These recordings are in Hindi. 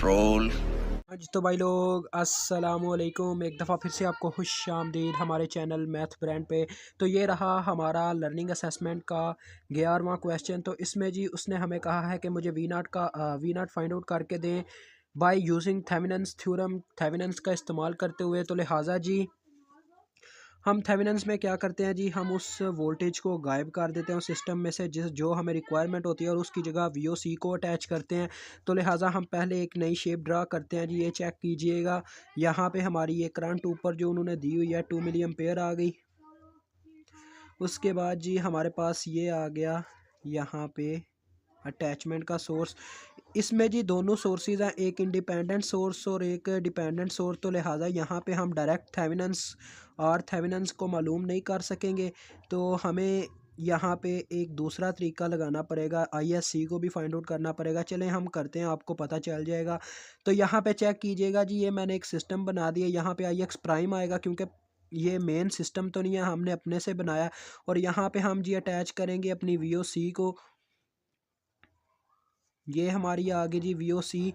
रोल। हाँ जी, तो भाई लोग अस्सलाम वालेकुम। एक दफ़ा फिर से आपको खुश आमदीद हमारे चैनल मैथ ब्रांड पे। तो ये रहा हमारा लर्निंग असेसमेंट का 11वां क्वेश्चन। तो इसमें जी उसने हमें कहा है कि मुझे वी नाट फाइंड आउट करके दें by using Thevenin's theorem, Thevenin's का इस्तेमाल करते हुए। तो लिहाजा जी हम थेवेनिन्स में क्या करते हैं जी, हम उस वोल्टेज को गायब कर देते हैं उस सिस्टम में से जिस जो हमें रिक्वायरमेंट होती है, और उसकी जगह वी ओ सी को अटैच करते हैं। तो लिहाजा हम पहले एक नई शेप ड्रा करते हैं जी। ये चेक कीजिएगा, यहाँ पे हमारी ये करंट ऊपर जो उन्होंने दी हुई है 2 मिली एम्पेयर आ गई। उसके बाद जी हमारे पास ये आ गया यहाँ पे अटैचमेंट का सोर्स। इसमें जी दोनों सोर्सेज हैं, एक इंडिपेंडेंट सोर्स और एक डिपेंडेंट सोर्स। तो लिहाजा यहाँ पे हम डायरेक्ट थेवेनिन्स को मालूम नहीं कर सकेंगे। तो हमें यहाँ पे एक दूसरा तरीका लगाना पड़ेगा, ISC को भी फाइंड आउट करना पड़ेगा। चलें हम करते हैं, आपको पता चल जाएगा। तो यहाँ पे चेक कीजिएगा जी, ये मैंने एक सिस्टम बना दिया। यहाँ पे IX प्राइम आएगा क्योंकि ये मेन सिस्टम तो नहीं है, हमने अपने से बनाया। और यहाँ पे हम जी अटैच करेंगे अपनी VOC को। ये हमारी आ गई जी VOC,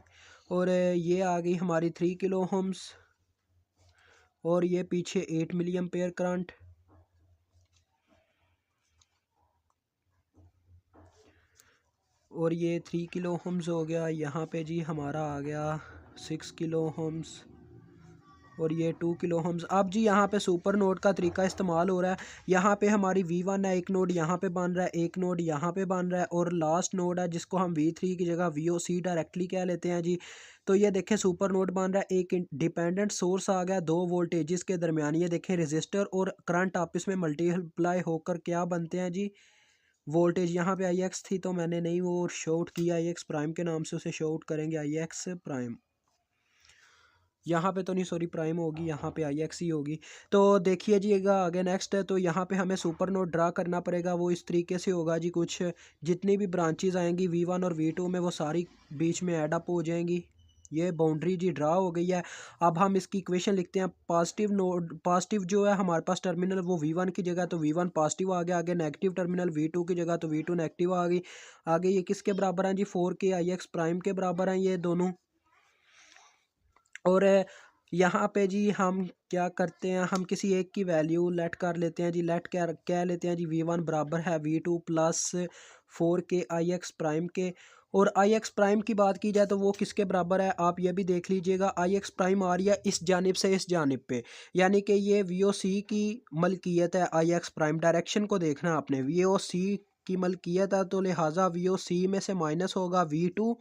और ये आ गई हमारी 3 किलो ओम्स, और ये पीछे 8 मिली एम्पेयर करंट। और ये 3 किलो ओम्स हो गया। यहाँ पे जी हमारा आ गया 6 किलो ओम्स, और ये 2 किलो ओम्स। अब जी यहाँ पे सुपर नोड का तरीका इस्तेमाल हो रहा है। यहाँ पे हमारी V1 है, एक नोड यहाँ पे बन रहा है, एक नोड यहाँ पे बन रहा है, और लास्ट नोड है जिसको हम V3 की जगह VOC डायरेक्टली कह लेते हैं जी। तो ये देखें सुपर नोड बन रहा है, एक डिपेंडेंट सोर्स आ गया, दो वोल्टेजेस के दरमियान ये देखें रेजिस्टर और करंट आपस में मल्टीप्लाई होकर क्या बनते हैं जी, वोल्टेज। यहाँ पे IX थी तो मैंने नहीं वो शॉर्ट किया, IX प्राइम के नाम से उसे शॉर्ट करेंगे, IX प्राइम। यहाँ पे तो नहीं, सॉरी, प्राइम होगी, यहाँ पे IX ही होगी। तो देखिए जी आगे नेक्स्ट है। तो यहाँ पे हमें सुपर नोड ड्रा करना पड़ेगा। वो इस तरीके से होगा जी, कुछ जितनी भी ब्रांचेज आएंगी V1 और V2 में वो सारी बीच में ऐड अप हो जाएंगी। ये बाउंड्री जी ड्रा हो गई है। अब हम इसकी इक्वेशन लिखते हैं। पॉजिटिव जो है हमारे पास टर्मिनल वो V1 की जगह, तो V1 पॉजिटिव आ गया। आगे नेगेटिव टर्मिनल V2 की जगह, तो V2 नेगेटिव आ गई। आगे ये किसके बराबर हैं जी, 4K IX प्राइम के बराबर हैं ये दोनों। और यहाँ पे जी हम क्या करते हैं, हम किसी एक की वैल्यू लेट कर लेते हैं जी। लेट क्या कह लेते हैं जी, V1 बराबर है V2 plus 4K IX prime के। और IX प्राइम की बात की जाए तो वो किसके बराबर है, आप ये भी देख लीजिएगा। IX प्राइम आ रही है इस जानिब से इस जानिब पे, यानी कि ये VOC की मलकियत है। IX प्राइम डायरेक्शन को देखना आपने, VOC की मलकियत है, तो लिहाजा VOC में से माइनस होगा V2,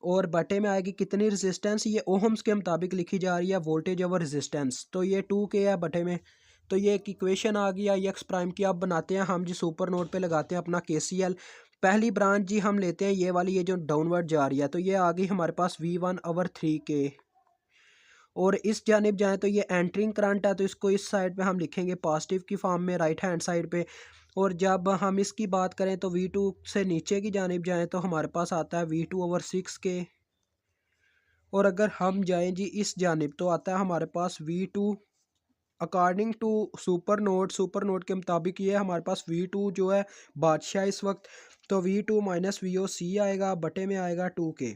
और बटे में आएगी कितनी रेजिस्टेंस, ये ओहम्स के मुताबिक लिखी जा रही है, वोल्टेज ओवर रेजिस्टेंस। तो ये 2K है बटे में। तो ये एक इक्वेशन आ गई IX प्राइम की। अब बनाते हैं हम जी सुपर नोड पे लगाते हैं अपना KCL। पहली ब्रांच जी हम लेते हैं ये वाली, ये जो डाउनवर्ड जा रही है। तो ये आ गई हमारे पास V1/3K, और इस जानिब जाएँ तो ये एंटरिंग करंट है, तो इसको इस साइड पे हम लिखेंगे पॉजिटिव की फॉर्म में, राइट हैंड साइड पे। और जब हम इसकी बात करें तो V2 से नीचे की जानिब जाएँ तो हमारे पास आता है V2/6K। और अगर हम जाएं जी इस जानिब तो आता है हमारे पास V2 according to super node के मुताबिक ये हमारे पास V2 जो है बादशाह इस वक्त। तो V2 माइनस VOC आएगा, बटे में आएगा 2K।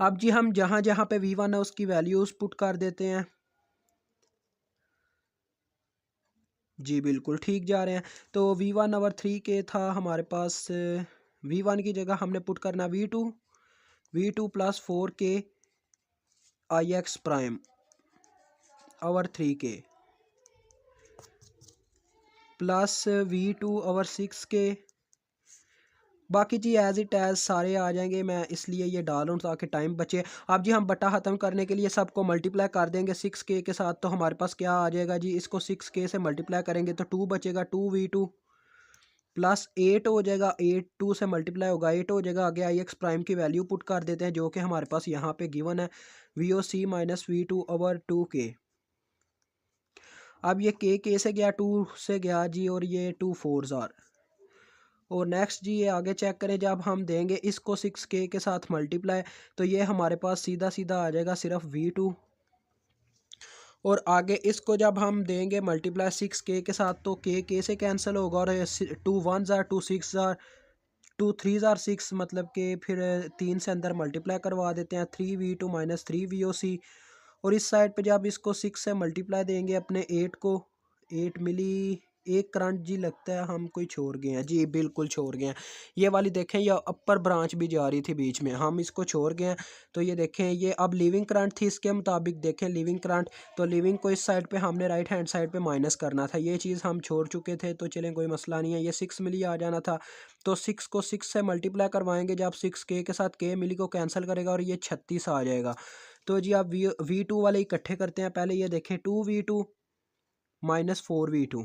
अब जी हम जहाँ जहाँ पे V1 है उसकी वैल्यूज पुट कर देते हैं जी, बिल्कुल ठीक जा रहे हैं। तो V1/3K था हमारे पास, V1 की जगह हमने पुट करना V2 plus 4K IX prime over 3K plus V2/6K। बाकी जी एज इट एज सारे आ जाएंगे, मैं इसलिए ये डाल रहा हूँ ताकि टाइम बचे। अब जी हम बटा ख़त्म करने के लिए सबको मल्टीप्लाई कर देंगे 6K के साथ। तो हमारे पास क्या आ जाएगा जी, इसको 6K से मल्टीप्लाई करेंगे तो 2 बचेगा, 2V2 प्लस 8 हो जाएगा, 8 2 से मल्टीप्लाई होगा 8 हो जाएगा। आगे IX प्राइम की वैल्यू पुट कर देते हैं जो कि हमारे पास यहाँ पे गिवन है, VOC माइनस V2/2K। अब ये K से गया, 2 से गया जी, और ये 2 4s आर। और नेक्स्ट जी ये आगे चेक करें, जब हम देंगे इसको 6K के साथ मल्टीप्लाई तो ये हमारे पास सीधा सीधा आ जाएगा सिर्फ V2। और आगे इसको जब हम देंगे मल्टीप्लाई 6K के साथ तो K से कैंसिल होगा, और 2 1s are 2 6s are two three ज़ार सिक्स, मतलब कि फिर 3 से अंदर मल्टीप्लाई करवा देते हैं, 3v2 माइनस 3 VOC। और इस साइड पे जब इसको 6 से मल्टीप्लाई देंगे अपने 8 को, 8 मिली एक करंट जी, लगता है हम कोई छोड़ गए हैं जी, बिल्कुल छोड़ गए हैं। ये वाली देखें, ये अपर ब्रांच भी जा रही थी बीच में, हम इसको छोड़ गए हैं। तो ये देखें, ये अब लिविंग करंट थी, इसके मुताबिक देखें लिविंग करंट, तो लिविंग को इस साइड पे हमने राइट हैंड साइड पे माइनस करना था, ये चीज़ हम छोड़ चुके थे। तो चलें कोई मसला नहीं है, ये 6 मिली आ जाना था। तो 6 को 6 से मल्टीप्लाई करवाएंगे, जब 6 के साथ के मिली को कैंसिल करेगा और ये 36 आ जाएगा। तो जी आप V2 वाले इकट्ठे करते हैं। पहले ये देखें 2v2 माइनस 4v2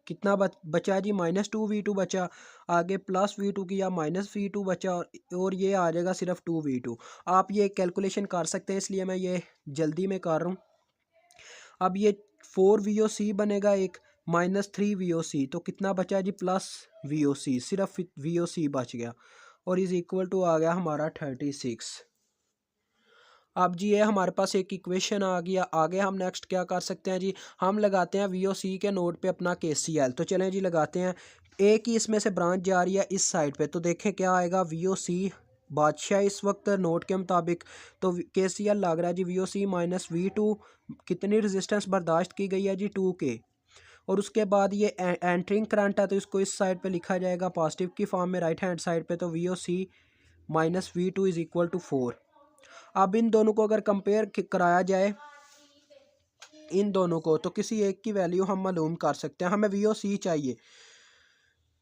कितना बचा जी, -2v2 बचा। आगे +v2 किया, -v2 बचा, और ये आ जाएगा सिर्फ 2v2। आप ये कैलकुलेशन कर सकते हैं, इसलिए मैं ये जल्दी में कर रहा हूँ। अब ये 4 VOC बनेगा एक, -3 VOC, तो कितना बचा जी, +VOC, सिर्फ VOC बच गया, और इज़ इक्वल टू आ गया हमारा 36। अब जी ये हमारे पास एक इक्वेशन आ गया। आगे हम नेक्स्ट क्या कर सकते हैं जी, हम लगाते हैं VOC के नोड पे अपना KCL। तो चलें जी लगाते हैं। एक ही इसमें से ब्रांच जा रही है इस साइड पे, तो देखें क्या आएगा, VOC बादशाह इस वक्त नोट के मुताबिक। तो KCL लग रहा है जी, VOC माइनस V2, कितनी रजिस्टेंस बर्दाश्त की गई है जी, 2K। और उसके बाद ये एंट्रिंग करंट है, तो इसको इस साइड पे लिखा जाएगा पॉजिटिव की फॉर्म में राइट हैंड साइड पे। तो VOC minus V2 is equal to 4। अब इन दोनों को अगर कंपेयर कराया जाए इन दोनों को, तो किसी एक की वैल्यू हम मालूम कर सकते हैं। हमें VOC चाहिए,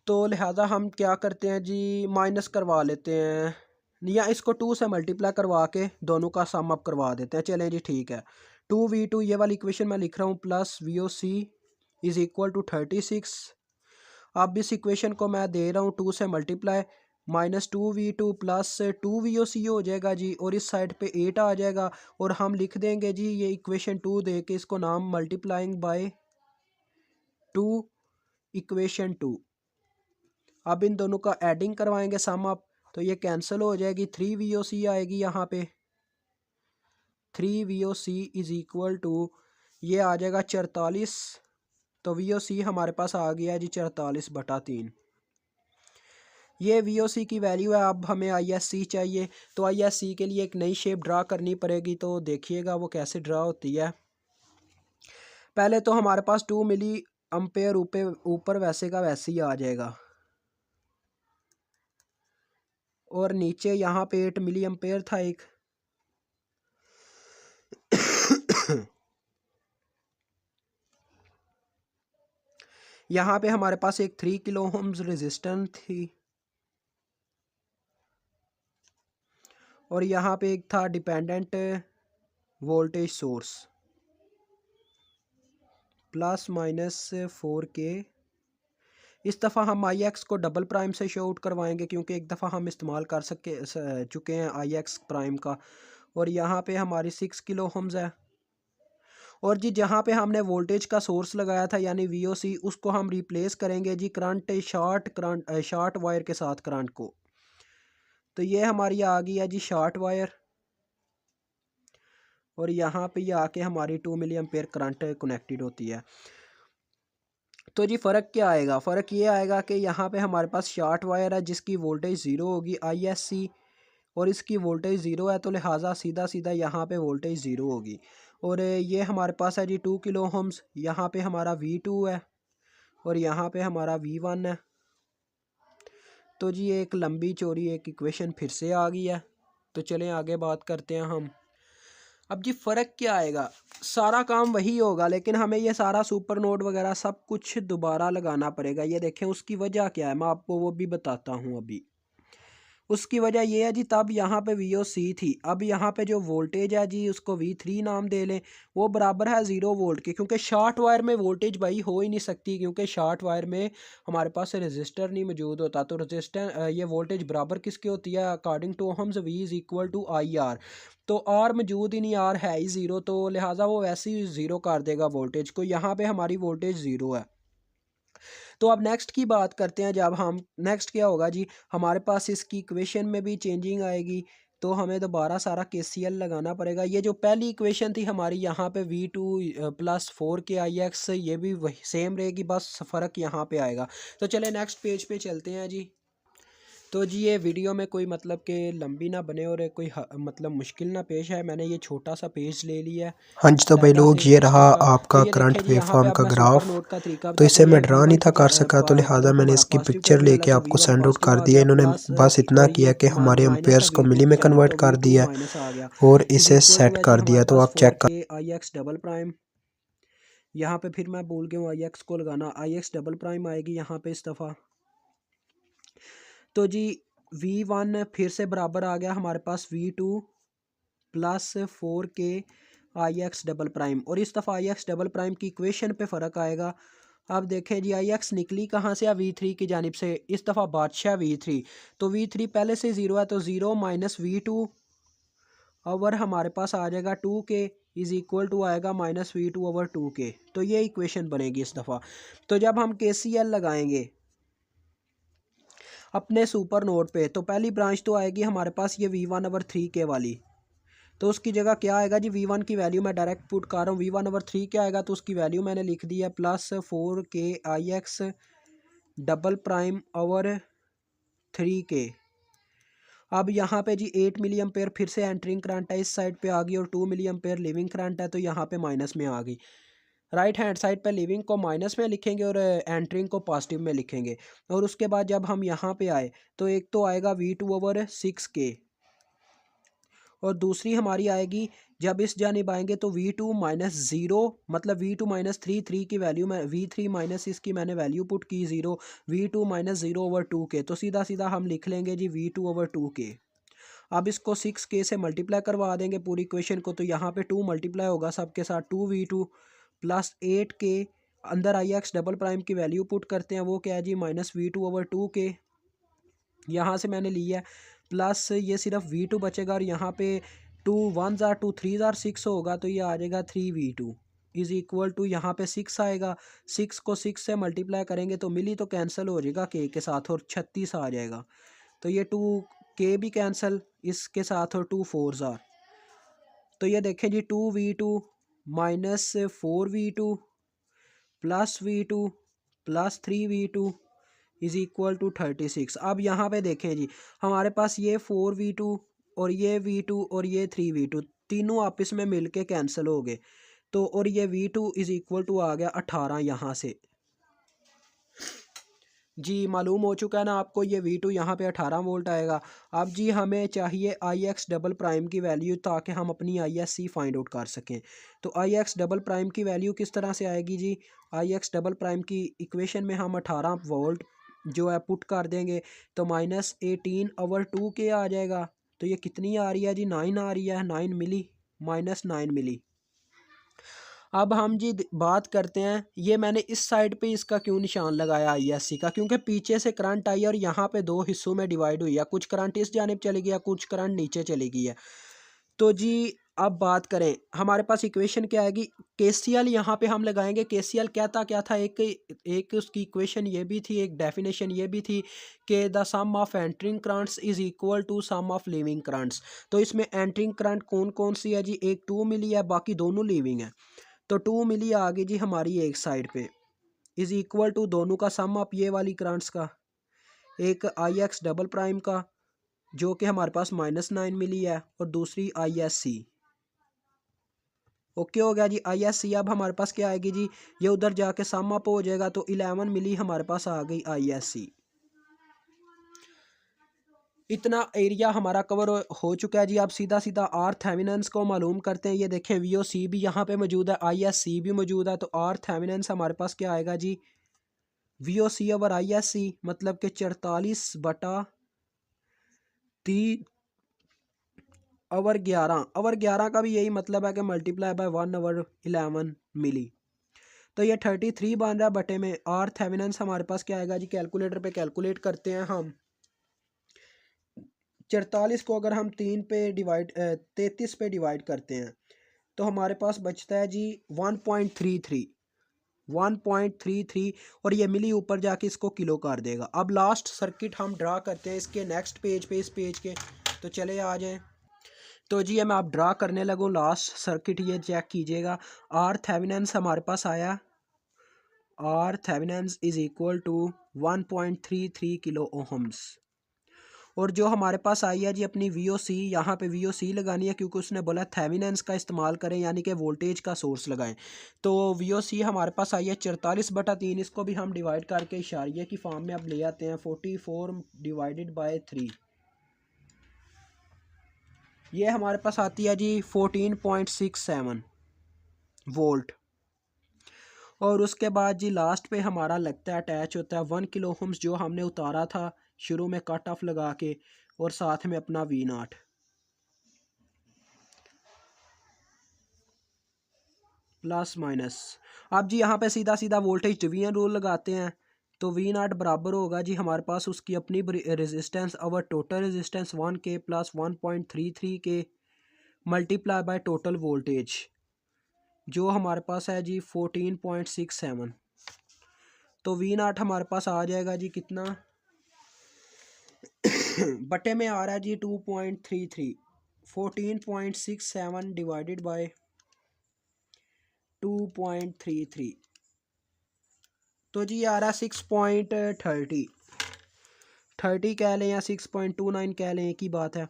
तो लिहाजा हम क्या करते हैं जी, माइनस करवा लेते हैं, या इसको 2 से मल्टीप्लाई करवा के दोनों का सम अप करवा देते हैं। चलें जी ठीक है। 2v2 ये वाली इक्वेशन मैं लिख रहा हूँ, plus VOC is equal to 36। अब इस इक्वेशन को मैं दे रहा हूँ 2 से मल्टीप्लाई, -2v2 प्लस 2VOC हो जाएगा जी, और इस साइड पे 8 आ जाएगा। और हम लिख देंगे जी ये इक्वेशन 2 दे के इसको नाम मल्टीप्लाइंग बाय 2 इक्वेशन 2। अब इन दोनों का एडिंग करवाएंगे सम अप, तो ये कैंसिल हो जाएगी, 3VOC आएगी यहाँ पे। 3VOC इज़ इक्वल टू ये आ जाएगा 44। तो VOC हमारे पास आ गया जी 44/3। ये VOC की वैल्यू है। अब हमें ISC चाहिए, तो ISC के लिए एक नई शेप ड्रा करनी पड़ेगी। तो देखिएगा वो कैसे ड्रा होती है। पहले तो हमारे पास 2 मिली एम्पेयर ऊपर वैसे का वैसे ही आ जाएगा, और नीचे यहाँ पे 8 मिली एम्पेयर था एक। यहाँ पे हमारे पास एक 3 किलो ओम्स रेजिस्टेंस थी, और यहाँ पे एक था डिपेंडेंट वोल्टेज सोर्स, ±4K। इस दफ़ा हम IX को डबल प्राइम से शो आउट करवाएंगे, क्योंकि एक दफ़ा हम इस्तेमाल कर चुके हैं IX प्राइम का। और यहाँ पे हमारी 6 किलो ओम्स है। और जी जहाँ पे हमने वोल्टेज का सोर्स लगाया था यानी VOC, उसको हम रिप्लेस करेंगे जी करंट शॉर्ट वायर के साथ करंट को। तो ये हमारी आ गई है जी शॉर्ट वायर, और यहाँ पे ये आके हमारी 2 मिली एम्पेयर करंट कनेक्टेड होती है। तो जी फ़र्क क्या आएगा, फ़र्क ये आएगा कि यहाँ पे हमारे पास शॉर्ट वायर है जिसकी वोल्टेज 0 होगी ISC, और इसकी वोल्टेज 0 है, तो लिहाजा सीधा सीधा यहाँ पे वोल्टेज 0 होगी। और ये हमारे पास है जी 2 किलो ओम्स, यहाँ पे हमारा V2 है, और यहाँ पे हमारा V1 है। तो जी एक लंबी चौड़ी एक इक्वेशन फिर से आ गई है। तो चलें आगे बात करते हैं हम। अब जी फ़र्क क्या आएगा, सारा काम वही होगा, लेकिन हमें ये सारा सुपर नोड वगैरह सब कुछ दोबारा लगाना पड़ेगा। ये देखें उसकी वजह क्या है, मैं आपको वो भी बताता हूँ अभी। उसकी वजह ये है जी, तब यहाँ पे VOC थी, अब यहाँ पे जो वोल्टेज है जी उसको V3 नाम दे लें, वो बराबर है 0 वोल्ट के, क्योंकि शॉर्ट वायर में वोल्टेज भाई हो ही नहीं सकती, क्योंकि शॉर्ट वायर में हमारे पास रजिस्टर नहीं मौजूद होता। तो रजिस्टर ये वोल्टेज बराबर किसकी होती है, according to Ohm's V is equal to IR। तो R मौजूद ही नहीं, R है ही 0, तो लिहाजा वो वैसे ही 0 कर देगा वोल्टेज को। यहाँ पर हमारी वोल्टेज 0 है। तो अब नेक्स्ट की बात करते हैं। जब हम नेक्स्ट क्या होगा जी, हमारे पास इसकी इक्वेशन में भी चेंजिंग आएगी, तो हमें दोबारा सारा KCL लगाना पड़ेगा। ये जो पहली इक्वेशन थी हमारी, यहाँ पे V2 + 4K IX, ये भी वही सेम रहेगी, बस फ़र्क यहाँ पे आएगा। तो चले नेक्स्ट पेज पे चलते हैं जी। तो जी ये वीडियो में कोई मतलब कि लंबी ना बने और कोई मतलब मुश्किल ना पेश आए, मैंने ये छोटा सा पेज ले लिया है हाँ जी, तो भाई डाटा लोग से ये रहा एक्सेल का। तो आपका ये करंट देखें जी, वेव यहाँ पे फॉर्म अब का मैं सुपर ग्राफ। नोट का तरीका तो बताता इसे हूँ। मैं ये ड्रा नहीं V1 था की कर सका, तो तो लिहाजा मैंने हमारा इसकी पॉजिटिव पिक्चर चलने वाला लेके तो आपको V1 सेंड आउट पॉजिटिव कर आ दिया गया इन्होंने। प्लस, बस इतना और किया ये कि हमारे माइनस है एम्पेयर्स को V2 मिली की में जानिब, कन्वर्ट तो कर V2 दिया माइनस आ गया। और इज इसे इक्वल टू सेट है जी कर हमारे दिया। तो पास आप check 4K IX double prime. यहाँ पे फिर मैं भूल गया हूँ IX को लगाना, IX डबल प्राइम आएगी यहाँ पे इस दफ़ा। तो जी V1 फिर से बराबर आ गया हमारे पास V2 plus 4K IX double prime, और इस दफ़ा IX डबल प्राइम की इक्वेशन पे फ़र्क आएगा। अब देखें जी IX निकली कहाँ से, V3 की जानिब से, इस दफ़ा बादशाह V3। तो V3 पहले से ज़ीरो है, तो ज़ीरो माइनस V2 ओवर हमारे पास आ जाएगा 2K इज़ इक्वल टू आएगा माइनस V2 ओवर 2K। तो ये इक्वेशन बनेगी इस दफ़ा। तो जब हम KCL लगाएंगे अपने सुपर नोड पे, तो पहली ब्रांच तो आएगी हमारे पास ये V1 ओवर 3K वाली। तो उसकी जगह क्या आएगा जी, V1 की वैल्यू मैं डायरेक्ट पुट कर रहा हूँ। V1 ओवर 3 क्या आएगा, तो उसकी वैल्यू मैंने लिख दी है plus 4K IX double prime over 3K। अब यहाँ पे जी 8 मिली एम्पेयर फिर से एंटरिंग करंट है, इस साइड पे आ गई, और 2 मिली एम्पेयर लिविंग करंट है, तो यहाँ पे माइनस में आ गई। राइट हैंड साइड पे लिविंग को माइनस में लिखेंगे और एंटरिंग को पॉजिटिव में लिखेंगे। और उसके बाद जब हम यहाँ पे आए, तो एक तो आएगा V2 ओवर 6K, और दूसरी हमारी आएगी जब इस जानिब आएंगे तो V2 माइनस ज़ीरो, मतलब V2 माइनस 3 की वैल्यू में V3 माइनस इसकी मैंने वैल्यू पुट की zero, V2 minus zero over 2K। तो सीधा सीधा हम लिख लेंगे जी V2 ओवर 2K। अब इसको 6K से मल्टीप्लाई करवा देंगे पूरी इक्वेशन को, तो यहाँ पे 2 मल्टीप्लाई होगा सबके साथ, 2V2 प्लस 8K, अंदर IX डबल प्राइम की वैल्यू पुट करते हैं, वो क्या है जी माइनस V2 ओवर 2K, यहाँ से मैंने लिया है, प्लस ये सिर्फ V2 बचेगा, और यहाँ पे 2 1 ज़ार 2 3 ज़ार 6 होगा, तो ये आ जाएगा 3V2 इज़ इक्वल टू, यहाँ पे 6 आएगा, 6 को 6 से मल्टीप्लाई करेंगे तो मिली तो कैंसिल हो जाएगा K के साथ, और 36 आ जाएगा। तो ये 2K भी कैंसिल इसके साथ, और 2 4 ज़ार। तो ये देखें जी 2V2 minus 4V2 plus V2 plus 3V2 is equal to 36। अब यहाँ पे देखें जी, हमारे पास ये 4V2 और ये V2 और ये 3V2 तीनों आपस में मिलके कैंसिल हो गए, तो और ये V2 इज़ इक्वल टू आ गया 18 यहाँ से। जी मालूम हो चुका है ना आपको, ये V2 यहाँ पे 18 वोल्ट आएगा। अब जी हमें चाहिए IX डबल प्राइम की वैल्यू, ताकि हम अपनी ISC फाइंड आउट कर सकें। तो IX डबल प्राइम की वैल्यू किस तरह से आएगी जी, IX डबल प्राइम की इक्वेशन में हम 18 वोल्ट जो है पुट कर देंगे, तो माइनस 18 ओवर 2K आ जाएगा। तो ये कितनी आ रही है जी, 9 आ रही है, 9 मिली, माइनस 9 मिली। अब हम जी बात करते हैं, ये मैंने इस साइड पे इसका क्यों निशान लगाया ISC का, क्योंकि पीछे से करंट आई है और यहाँ पे दो हिस्सों में डिवाइड हुई है, कुछ करंट इस जानिब चली गई है, कुछ करंट नीचे चली गई है। तो जी अब बात करें, हमारे पास इक्वेशन क्या आएगी, KCL यहाँ पे हम लगाएंगे। KCL कहता क्या था, एक उसकी इक्वेशन ये भी थी, एक डेफिनेशन ये भी थी कि the sum of entering currents is equal to sum of leaving currents. तो इसमें एंटरिंग करंट कौन कौन सी है जी, एक 2 मिली है, बाकी दोनों लिविंग है। तो 2 मिली आ गई जी हमारी एक साइड पे, इज इक्वल टू दोनों का सम अप ये वाली करंट्स का, एक IX डबल प्राइम का जो कि हमारे पास -9 मिली है, और दूसरी ISC। ओके हो गया जी ISC। अब हमारे पास क्या आएगी जी, ये उधर जाके सम अप हो जाएगा, तो 11 मिली हमारे पास आ गई ISC। इतना एरिया हमारा कवर हो चुका है जी। अब सीधा सीधा आर थेवेनिन्स को मालूम करते हैं। ये देखें VOC भी यहाँ पे मौजूद है, ISC भी मौजूद है, तो आर थेवेनिन्स हमारे पास क्या आएगा जी, VOC ओवर ISC, मतलब कि 44/3 ओवर 11 ओवर 11 का भी यही मतलब है कि मल्टीप्लाई बाय 1/11 मिली। तो ये 33 बन रहा है बटे में आर थेवेनिन्स हमारे पास क्या आएगा जी, कैलकुलेटर पे कैलकुलेट करते हैं हम। 44 को अगर हम 33 पे डिवाइड करते हैं, तो हमारे पास बचता है जी 1.33 और ये मिली ऊपर जाके इसको किलो कर देगा। अब लास्ट सर्किट हम ड्रा करते हैं इसके नेक्स्ट पेज पे, इस पेज के, तो चले आ जाएं। तो जी मैं आप ड्रा करने लगूँ लास्ट सर्किट, ये चेक कीजिएगा। आर थेवेनिन्स हमारे पास आया, R Thevenin's is equal to 1.33 kilo ohms. और जो हमारे पास आई है जी अपनी VOC, यहाँ पे VOC लगानी है क्योंकि उसने बोला थेवेनिन्स का इस्तेमाल करें, यानी कि वोल्टेज का सोर्स लगाएं। तो VOC हमारे पास आई है 44/3। इसको भी हम डिवाइड करके इशारिये की फॉर्म में अब ले आते हैं। 44 डिवाइडेड बाय 3, ये हमारे पास आती है जी 14.67 वोल्ट। और उसके बाद जी लास्ट पे हमारा लगता है अटैच होता है 1 किलो ओम्स, जो हमने उतारा था शुरू में कट ऑफ लगा के, और साथ में अपना V0 प्लस माइनस। अब जी यहाँ पे सीधा सीधा वोल्टेज डिवीजन रूल लगाते हैं। तो V0 बराबर होगा जी हमारे पास उसकी अपनी resistance, our total resistance 1K plus 1.33K multiply by total voltage, जो हमारे पास है जी 14.67। तो V0 हमारे पास आ जाएगा जी कितना, बटे में आ रहा है जी 2.33। 14.67 डिवाइडेड बाय 2.33, तो जी आ रहा है 6.30 कह लें या 6.29 कह लें, एक ही बात है।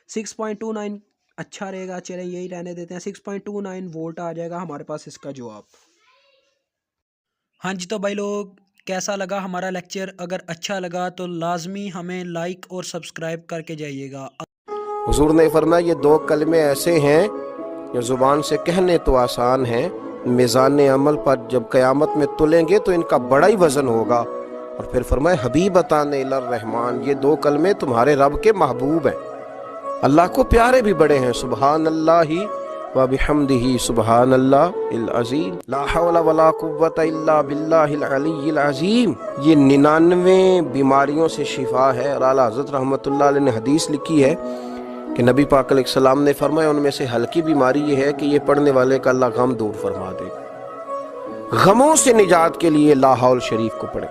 6.29 अच्छा रहेगा, चलें यही रहने देते हैं। 6.29 वोल्ट आ जाएगा हमारे पास इसका जवाब। हाँ जी, तो भाई लोग कैसा लगा हमारा लेक्चर? अगर अच्छा लगा तो लाजमी हमें लाइक और सब्सक्राइब करके जाइएगा। हुजूर ने फरमाया ये दो कलमे ऐसे हैं जो ज़ुबान से कहने तो आसान हैं, मीज़ान अमल पर जब क़यामत में तुलेंगे तो इनका बड़ा ही वज़न होगा। और फिर फरमाया हबीबतान इलर रहमान, ये दो कलमे तुम्हारे रब के महबूब हैं, अल्लाह को प्यारे भी बड़े हैं। सुबहान अल्लाहि व बिहम्दिही सुबहान अल्लाहिल अज़ीम, ला हौला वला कुव्वता इल्ला बिल्लाहिल अलिय्यिल अज़ीम। ये 99 बीमारियों से शिफा है। और आला हज़रत रहमतुल्लाह अलैह ने हदीस लिखी है कि नबी पाक अलैहिस्सलाम ने फरमाया उनमें से हल्की बीमारी ये है कि ये पढ़ने वाले का अल्लाह गम दूर फरमा देगा। गमों से निजात के लिए ला हौल शरीफ को पढ़े।